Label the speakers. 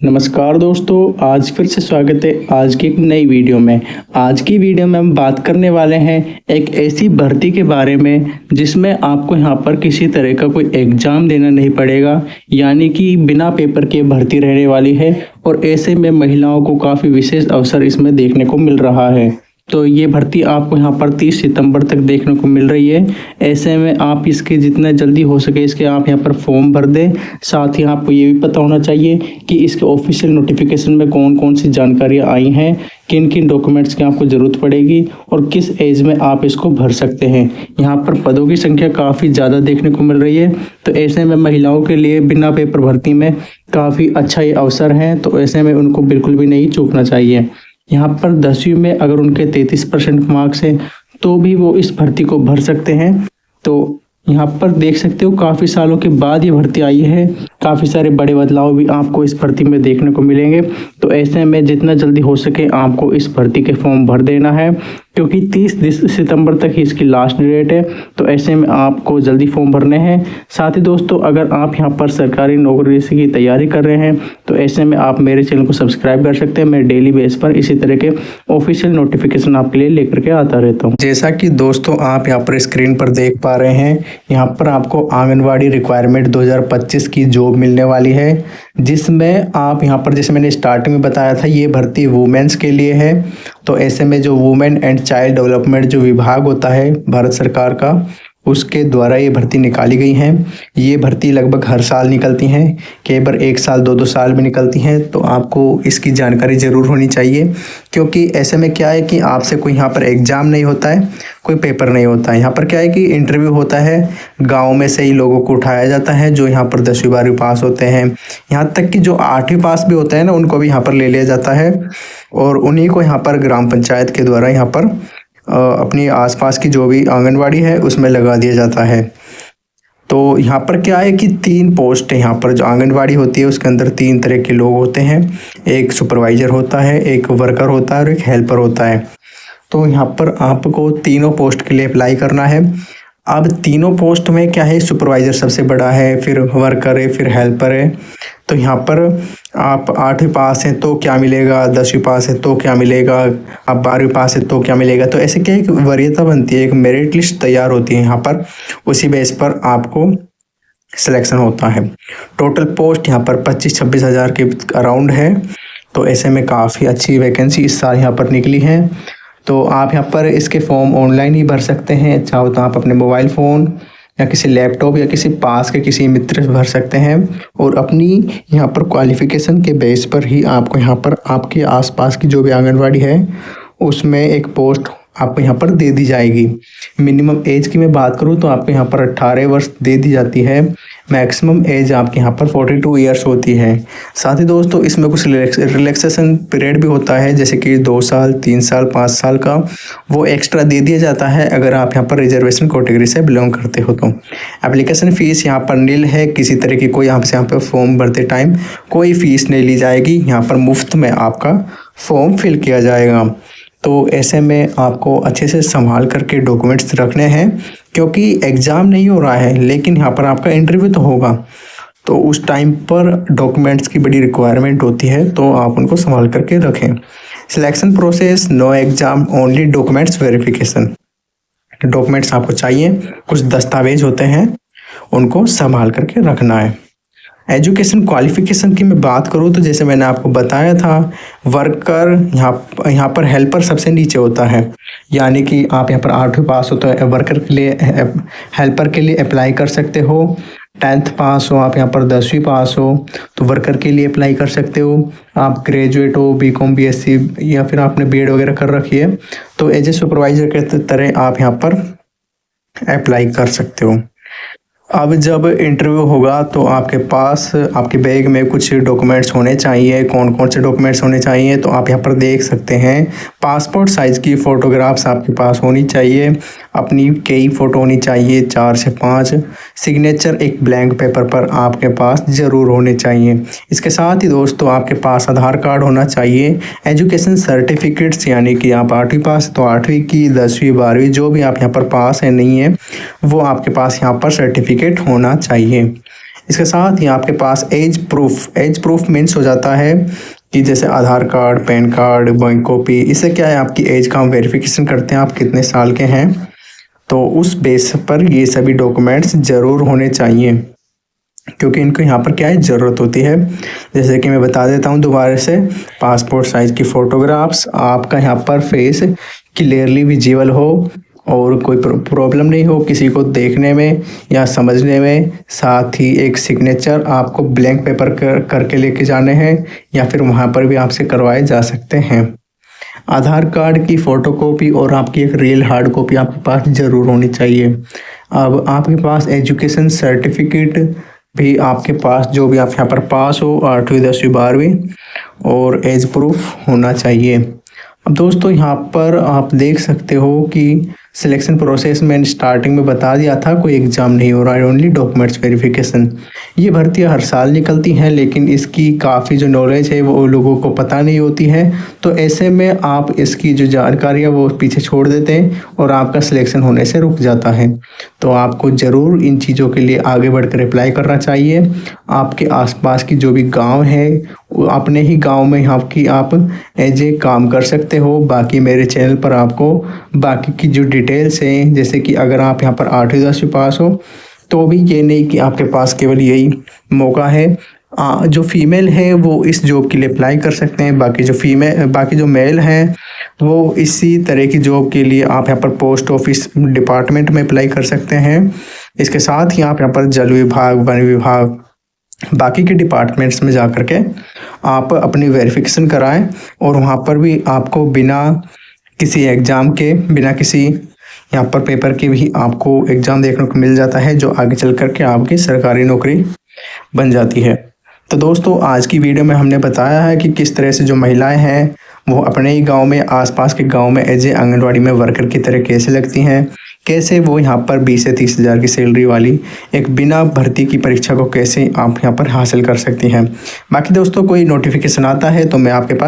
Speaker 1: नमस्कार दोस्तों, आज फिर से स्वागत है आज की एक नई वीडियो में। आज की वीडियो में हम बात करने वाले हैं एक ऐसी भर्ती के बारे में जिसमें आपको यहाँ पर किसी तरह का कोई एग्ज़ाम देना नहीं पड़ेगा, यानी कि बिना पेपर के भर्ती रहने वाली है। और ऐसे में महिलाओं को काफ़ी विशेष अवसर इसमें देखने को मिल रहा है। तो ये भर्ती आपको यहाँ पर 30 सितंबर तक देखने को मिल रही है। ऐसे में आप इसके जितना जल्दी हो सके इसके आप यहाँ पर फॉर्म भर दें। साथ ही आपको ये भी पता होना चाहिए कि इसके ऑफिशियल नोटिफिकेशन में कौन कौन सी जानकारियाँ आई हैं, किन किन डॉक्यूमेंट्स की आपको ज़रूरत पड़ेगी और किस एज में आप इसको भर सकते हैं। यहाँ पर पदों की संख्या काफ़ी ज़्यादा देखने को मिल रही है। तो ऐसे में महिलाओं के लिए बिना पेपर भर्ती में काफ़ी अच्छा ये अवसर है। तो ऐसे में उनको बिल्कुल भी नहीं चूकना चाहिए। यहाँ पर 10वीं में अगर उनके 33% मार्क्स हैं तो भी वो इस भर्ती को भर सकते हैं। तो यहाँ पर देख सकते हो काफ़ी सालों के बाद ये भर्ती आई है। काफ़ी सारे बड़े बदलाव भी आपको इस भर्ती में देखने को मिलेंगे। तो ऐसे में जितना जल्दी हो सके आपको इस भर्ती के फॉर्म भर देना है, क्योंकि 30 सितंबर तक ही इसकी लास्ट डेट है। तो ऐसे में आपको जल्दी फॉर्म भरने हैं। साथ ही दोस्तों, अगर आप यहाँ पर सरकारी नौकरी की तैयारी कर रहे हैं तो ऐसे में आप मेरे चैनल को सब्सक्राइब कर सकते हैं। मैं डेली बेस पर इसी तरह के ऑफिशियल नोटिफिकेशन आपके लिए लेकर के आता रहता हूँ। जैसा कि दोस्तों आप यहाँ पर स्क्रीन पर देख पा रहे हैं, यहाँ पर आपको आंगनवाड़ी रिक्वायरमेंट 2025 की जॉब मिलने वाली है, जिसमें आप यहाँ पर जैसे मैंने स्टार्टिंग में बताया था ये भर्ती वुमेन्स के लिए है। तो ऐसे में जो वुमेन एंड चाइल्ड डेवलपमेंट जो विभाग होता है भारत सरकार का, उसके द्वारा ये भर्ती निकाली गई हैं। ये भर्ती लगभग हर साल निकलती हैं, कई बार 1 साल 2-2 साल में निकलती हैं। तो आपको इसकी जानकारी ज़रूर होनी चाहिए, क्योंकि ऐसे में क्या है कि आपसे कोई यहाँ पर एग्ज़ाम नहीं होता है, कोई पेपर नहीं होता है। यहाँ पर क्या है कि इंटरव्यू होता है, गांव में से ही लोगों को उठाया जाता है जो यहाँ पर 10वीं 12वीं पास होते हैं। यहाँ तक कि जो 8वीं पास भी होते हैं ना, उनको भी यहाँ पर ले लिया जाता है और उन्हीं को यहाँ पर ग्राम पंचायत के द्वारा यहाँ पर अपनी आसपास की जो भी आंगनवाड़ी है उसमें लगा दिया जाता है। तो यहाँ पर क्या है कि 3 पोस्ट है। यहाँ पर जो आंगनवाड़ी होती है उसके अंदर 3 तरह के लोग होते हैं। एक सुपरवाइज़र होता है, एक वर्कर होता है और एक हेल्पर होता है। तो यहाँ पर आपको तीनों पोस्ट के लिए अप्लाई करना है। अब तीनों पोस्ट में क्या है, सुपरवाइज़र सबसे बड़ा है, फिर वर्कर है, फिर हेल्पर है। तो यहाँ पर आप 8वीं पास हैं तो क्या मिलेगा, 10वीं पास है तो क्या मिलेगा, आप 12वीं पास है तो क्या मिलेगा। तो ऐसे क्या एक वरीयता बनती है, एक मेरिट लिस्ट तैयार होती है यहाँ पर, उसी बेस पर आपको सिलेक्शन होता है। टोटल पोस्ट यहाँ पर 25-26 हज़ार के अराउंड है। तो ऐसे में काफ़ी अच्छी वैकेंसी इस साल यहाँ पर निकली है। तो आप यहाँ पर इसके फॉर्म ऑनलाइन ही भर सकते हैं, चाहो तो आप अपने मोबाइल फ़ोन या किसी लैपटॉप या किसी पास के किसी मित्र से भर सकते हैं। और अपनी यहाँ पर क्वालिफ़िकेशन के बेस पर ही आपको यहाँ पर आपके आसपास की जो भी आंगनवाड़ी है उसमें एक पोस्ट आपको यहाँ पर दे दी जाएगी। मिनिमम एज की मैं बात करूँ तो आपको यहाँ पर 18 वर्ष दे दी जाती है। मैक्सिमम एज आपके यहाँ पर 42 ईयर्स होती है। साथ ही दोस्तों इसमें कुछ रिलैक्सेशन पीरियड भी होता है, जैसे कि 2 साल 3 साल 5 साल का, वो एक्स्ट्रा दे दिया जाता है अगर आप यहाँ पर रिजर्वेशन कैटेगरी से बिलोंग करते हो। तो एप्लीकेशन फ़ीस यहाँ पर नील है। किसी तरह की कोई आपसे यहाँ पर फॉर्म भरते टाइम कोई फ़ीस नहीं ली जाएगी। यहाँ पर मुफ्त में आपका फॉर्म फिल किया जाएगा। तो ऐसे में आपको अच्छे से संभाल करके डॉक्यूमेंट्स रखने हैं, क्योंकि एग्ज़ाम नहीं हो रहा है लेकिन यहाँ पर आपका इंटरव्यू तो होगा। तो उस टाइम पर डॉक्यूमेंट्स की बड़ी रिक्वायरमेंट होती है, तो आप उनको संभाल करके रखें। Selection process, no exam, only documents verification. Documents आपको चाहिए, कुछ दस्तावेज होते हैं, उनको संभाल करके रखना है। एजुकेशन क्वालिफ़िकेशन की मैं बात करूँ तो जैसे मैंने आपको बताया था, वर्कर यहाँ पर हेल्पर सबसे नीचे होता है, यानी कि आप यहाँ पर 8वीं पास हो तो वर्कर के लिए हेल्पर के लिए अप्लाई कर सकते हो। 10th पास हो, आप यहाँ पर 10वीं पास हो तो वर्कर के लिए अप्लाई कर सकते हो। आप ग्रेजुएट हो, बीकॉम बीएससी या फिर आपने बीएड वगैरह कर रखी है तो एज ए सुपरवाइज़र के तरह आप यहाँ पर अप्लाई कर सकते हो। अब जब इंटरव्यू होगा तो आपके पास आपके बैग में कुछ डॉक्यूमेंट्स होने चाहिए। कौन कौन से डॉक्यूमेंट्स होने चाहिए तो आप यहाँ पर देख सकते हैं। पासपोर्ट साइज़ की फ़ोटोग्राफ्स आपके पास होनी चाहिए, अपनी कई फ़ोटो होनी चाहिए 4 से 5। सिग्नेचर एक ब्लैंक पेपर पर आपके पास ज़रूर होने चाहिए। इसके साथ ही दोस्तों आपके पास आधार कार्ड होना चाहिए। एजुकेशन सर्टिफिकेट्स, यानी कि आप 8वीं पास तो 8वीं की, 10वीं 12वीं जो भी आप यहाँ पर पास है नहीं है वो आपके पास यहाँ पर सर्टिफिकेट होना चाहिए। इसके साथ ही आपके पास एज प्रूफ मीन्स हो जाता है कि जैसे Aadhaar card, PAN card, bank copy. इससे क्या है, आपकी एज का हम वेरिफिकेशन करते हैं आप कितने साल के हैं, तो उस बेस पर ये सभी डॉक्यूमेंट्स ज़रूर होने चाहिए, क्योंकि इनको यहाँ पर क्या है ज़रूरत होती है। जैसे कि मैं बता देता हूँ दोबारा से, पासपोर्ट साइज़ की फ़ोटोग्राफ्स, आपका यहाँ पर फेस क्लियरली विजिबल हो और कोई प्रॉब्लम नहीं हो किसी को देखने में या समझने में। साथ ही एक सिग्नेचर आपको ब्लैंक पेपर करके लेके जाने हैं, या फिर वहाँ पर भी आपसे करवाए जा सकते हैं। आधार कार्ड की फ़ोटोकॉपी और आपकी एक रियल हार्ड कॉपी आपके पास ज़रूर होनी चाहिए। अब आपके पास एजुकेशन सर्टिफिकेट भी आपके पास, जो भी आप यहाँ पर पास हो 8वीं 10वीं 12वीं, और एज प्रूफ होना चाहिए। अब दोस्तों यहाँ पर आप देख सकते हो कि सिलेक्शन प्रोसेस में स्टार्टिंग में बता दिया था कोई एग्ज़ाम नहीं हो रहा है, ओनली डॉक्यूमेंट्स वेरिफिकेशन। ये भर्तियाँ हर साल निकलती हैं, लेकिन इसकी काफ़ी जो नॉलेज है वो लोगों को पता नहीं होती है। तो ऐसे में आप इसकी जो जानकारी है वो पीछे छोड़ देते हैं और आपका सिलेक्शन होने से रुक जाता है। तो आपको ज़रूर इन चीज़ों के लिए आगे बढ़कर अप्लाई करना चाहिए। आपके आसपास की जो भी गांव है, अपने ही गांव में आपकी आप एज ए काम कर सकते हो। बाकी मेरे चैनल पर आपको बाकी की जो डिटेल्स हैं, जैसे कि अगर आप यहाँ पर 8वीं 10वीं पास हो तो भी ये नहीं कि आपके पास केवल यही मौका है। जो फीमेल है वो इस जॉब के लिए अप्लाई कर सकते हैं, बाकी जो मेल हैं वो इसी तरह की जॉब के लिए आप यहाँ पर पोस्ट ऑफिस डिपार्टमेंट में अप्लाई कर सकते हैं। इसके साथ ही आप यहाँ पर जल विभाग, वन विभाग, बाकी के डिपार्टमेंट्स में जा कर के आप अपनी वेरिफिकेशन कराएं, और वहाँ पर भी आपको बिना किसी एग्ज़ाम के, बिना किसी यहाँ पर पेपर के भी आपको एग्ज़ाम देखने को मिल जाता है, जो आगे चल कर के आपकी सरकारी नौकरी बन जाती है। तो दोस्तों आज की वीडियो में हमने बताया है कि किस तरह से जो महिलाएं हैं वो अपने ही गांव में, आसपास के गांव में एज ए आंगनवाड़ी में वर्कर की तरह कैसे लगती हैं, कैसे वो यहाँ पर 20 से 30 हज़ार की सैलरी वाली एक बिना भर्ती की परीक्षा को कैसे आप यहाँ पर हासिल कर सकती हैं। बाकी दोस्तों कोई नोटिफिकेशन आता है तो मैं आपके पास